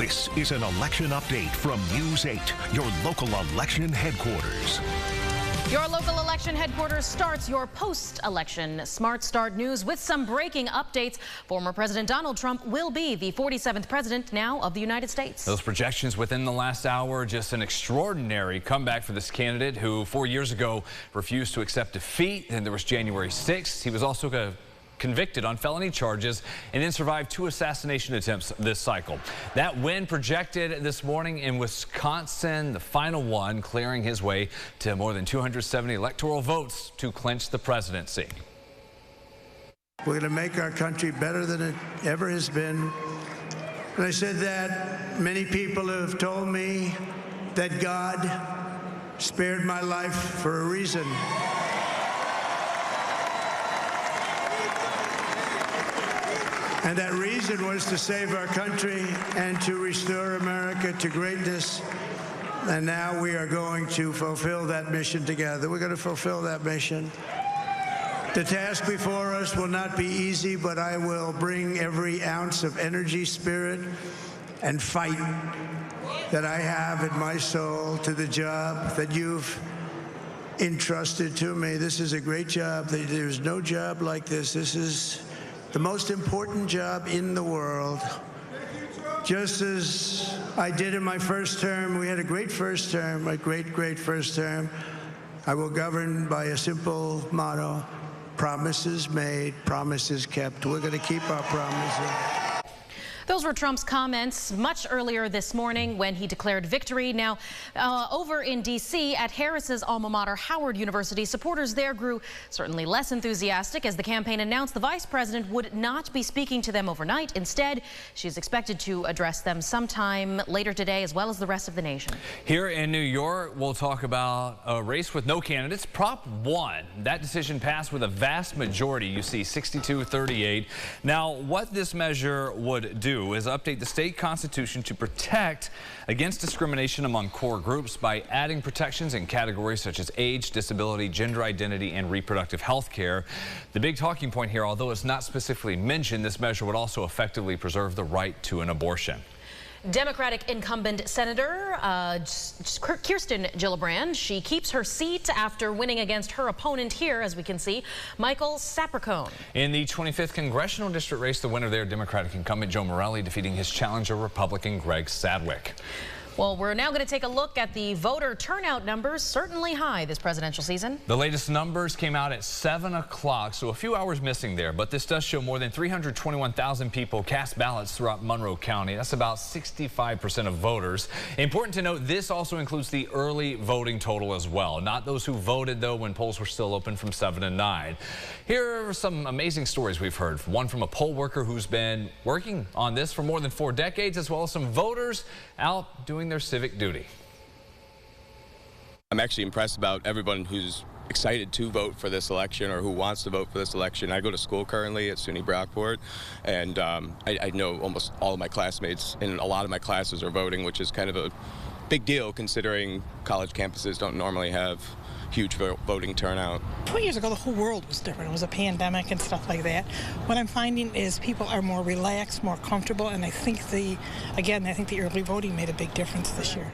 This is an election update from News 8, your local election headquarters. Your local election headquarters starts your post-election Smart Start news with some breaking updates. Former President Donald Trump will be the 47th president now of the United States. Those projections within the last hour, just an extraordinary comeback for this candidate who 4 years ago refused to accept defeat. And there was January 6th. He was also convicted on felony charges and then survived 2 assassination attempts this cycle. That win projected this morning in Wisconsin, the final one, clearing his way to more than 270 electoral votes to clinch the presidency. We're going to make our country better than it ever has been. When I said that, many people have told me that God spared my life for a reason. And that reason was to save our country and to restore America to greatness. And now we are going to fulfill that mission together. We're going to fulfill that mission. The task before us will not be easy, but I will bring every ounce of energy, spirit, and fight that I have in my soul to the job that you've entrusted to me. This is a great job. There's no job like this. This is the most important job in the world. Just as I did in my first term, we had a great first term, a great first term. I will govern by a simple motto: promises made, promises kept. We're going to keep our promises. Those were Trump's comments much earlier this morning when he declared victory. Now, over in D.C. at Harris's alma mater, Howard University, supporters there grew certainly less enthusiastic as the campaign announced the vice president would not be speaking to them overnight. Instead, she's expected to address them sometime later today, as well as the rest of the nation. Here in New York, we'll talk about a race with no candidates. Prop 1. That decision passed with a vast majority. You see 62-38. Now, what this measure would do is update the state constitution to protect against discrimination among core groups by adding protections in categories such as age, disability, gender identity, and reproductive health care. The big talking point here, although it's not specifically mentioned, this measure would also effectively preserve the right to an abortion. Democratic incumbent Senator Kirsten Gillibrand, she keeps her seat after winning against her opponent here, as we can see, Michael Sapercohn. In the 25th congressional district race, the winner there, Democratic incumbent Joe Morelle, defeating his challenger, Republican Greg Sadwick. Well, we're now going to take a look at the voter turnout numbers, certainly high this presidential season. The latest numbers came out at 7 o'clock, so a few hours missing there, but this does show more than 321,000 people cast ballots throughout Monroe County. That's about 65% of voters. Important to note, this also includes the early voting total as well. Not those who voted, though, when polls were still open from 7 to 9. Here are some amazing stories we've heard. One from a poll worker who's been working on this for more than 4 decades, as well as some voters out doing their civic duty. I'm actually impressed about everyone who's excited to vote for this election or who wants to vote for this election. I go to school currently at SUNY Brockport, and I know almost all of my classmates, and a lot of my classes are voting, which is kind of a big deal considering college campuses don't normally have huge voting turnout. 20 years ago, the whole world was different. It was a pandemic and stuff like that. What I'm finding is people are more relaxed, more comfortable, and I think the early voting made a big difference this year.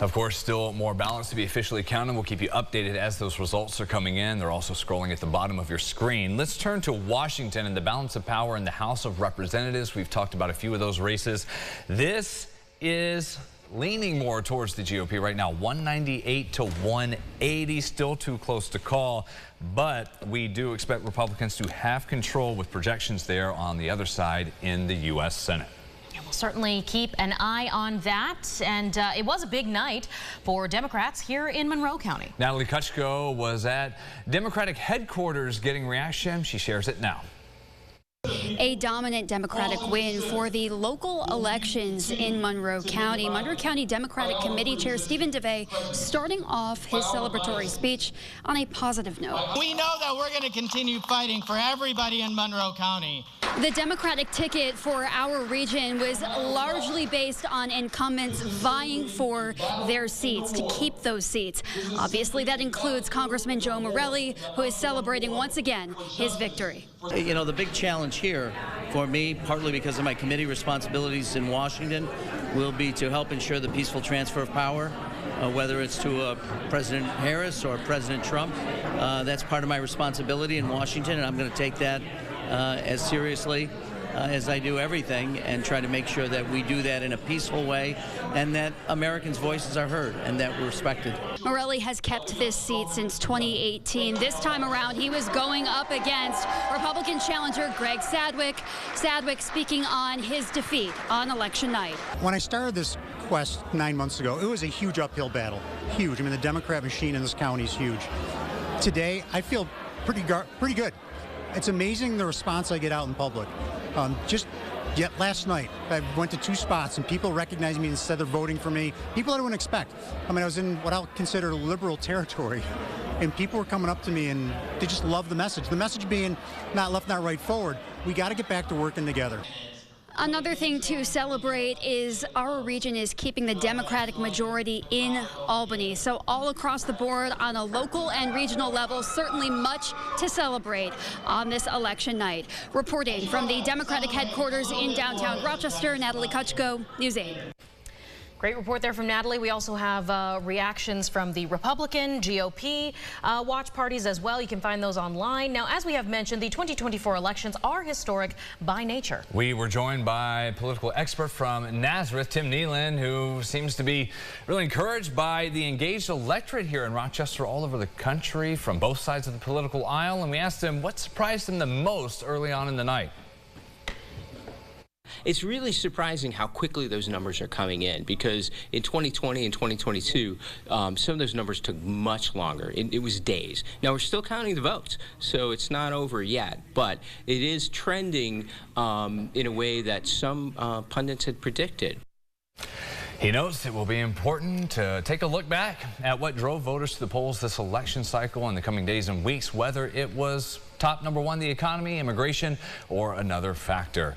Of course, still more ballots to be officially counted. We'll keep you updated as those results are coming in. They're also scrolling at the bottom of your screen. Let's turn to Washington and the balance of power in the House of Representatives. We've talked about a few of those races. This is leaning more towards the GOP right now, 198 to 180, still too close to call, but we do expect Republicans to have control with projections there on the other side in the U.S. Senate. We'll certainly keep an eye on that, and it was a big night for Democrats here in Monroe County. Natalie Kutchko was at Democratic headquarters getting reaction. She shares it now. A dominant Democratic win for the local elections in Monroe County. Monroe County Democratic Committee Chair Stephen DeVay starting off his celebratory speech on a positive note. We know that we're going to continue fighting for everybody in Monroe County. The Democratic ticket for our region was largely based on incumbents vying for their seats, to keep those seats. Obviously, that includes Congressman Joe Morelle, who is celebrating once again his victory. You know, the big challenge here for me, partly because of my committee responsibilities in Washington, will be to help ensure the peaceful transfer of power, whether it's to President Harris or President Trump. That's part of my responsibility in Washington, and I'm going to take that as seriously as I do everything, and try to make sure that we do that in a peaceful way and that Americans' voices are heard and that we're respected. Morelli has kept this seat since 2018. This time around, he was going up against Republican challenger Greg Sadwick. Sadwick speaking on his defeat on election night. When I started this quest 9 months ago, it was a huge uphill battle. Huge. I mean, the Democrat machine in this county is huge. Today, I feel pretty good. It's amazing the response I get out in public. Just yet last night, I went to 2 spots and people recognized me and said they're voting for me. People I wouldn't expect. I mean, I was in what I'll consider liberal territory, and people were coming up to me and they just love the message. The message being not left, not right, forward. We got to get back to working together. Another thing to celebrate is our region is keeping the Democratic majority in Albany. So all across the board on a local and regional level, certainly much to celebrate on this election night. Reporting from the Democratic headquarters in downtown Rochester, Natalie Kuchko, News 8. Great report there from Natalie. We also have reactions from the Republican, GOP watch parties as well. You can find those online. Now, as we have mentioned, the 2024 elections are historic by nature. We were joined by a political expert from Nazareth, Tim Nealon, who seems to be really encouraged by the engaged electorate here in Rochester all over the country from both sides of the political aisle. And we asked him what surprised him the most early on in the night. It's really surprising how quickly those numbers are coming in, because in 2020 and 2022, some of those numbers took much longer. It was days. Now, we're still counting the votes, so it's not over yet, but it is trending in a way that some pundits had predicted. He notes it will be important to take a look back at what drove voters to the polls this election cycle in the coming days and weeks, whether it was top number 1, the economy, immigration, or another factor.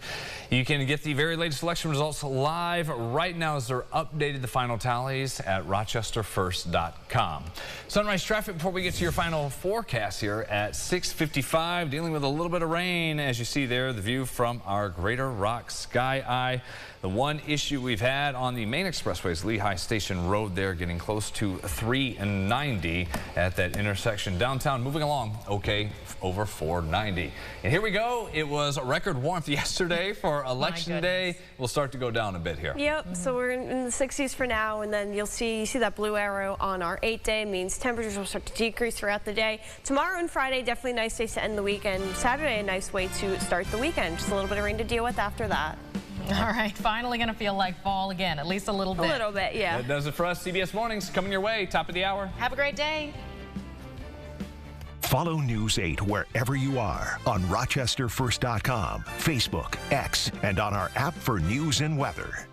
You can get the very latest election results live right now as they're updated, the final tallies at rochesterfirst.com. Sunrise traffic before we get to your final forecast here at 6:55, dealing with a little bit of rain. As you see there, the view from our Greater Rock Sky Eye. The one issue we've had on the main expressway is Lehigh Station Road there, getting close to 390 at that intersection downtown. Moving along, okay, over 490. And here we go. It was record warmth yesterday for Election Day. We'll start to go down a bit here. Yep, so we're in the 60s for now, and then you see that blue arrow on our 8-day means temperatures will start to decrease throughout the day. Tomorrow and Friday, definitely nice days to end the weekend. Saturday, a nice way to start the weekend. Just a little bit of rain to deal with after that. All right, finally going to feel like fall again, at least a little bit. A little bit, yeah. That does it for us. CBS Mornings coming your way, top of the hour. Have a great day. Follow News 8 wherever you are on rochesterfirst.com, Facebook, X, and on our app for news and weather.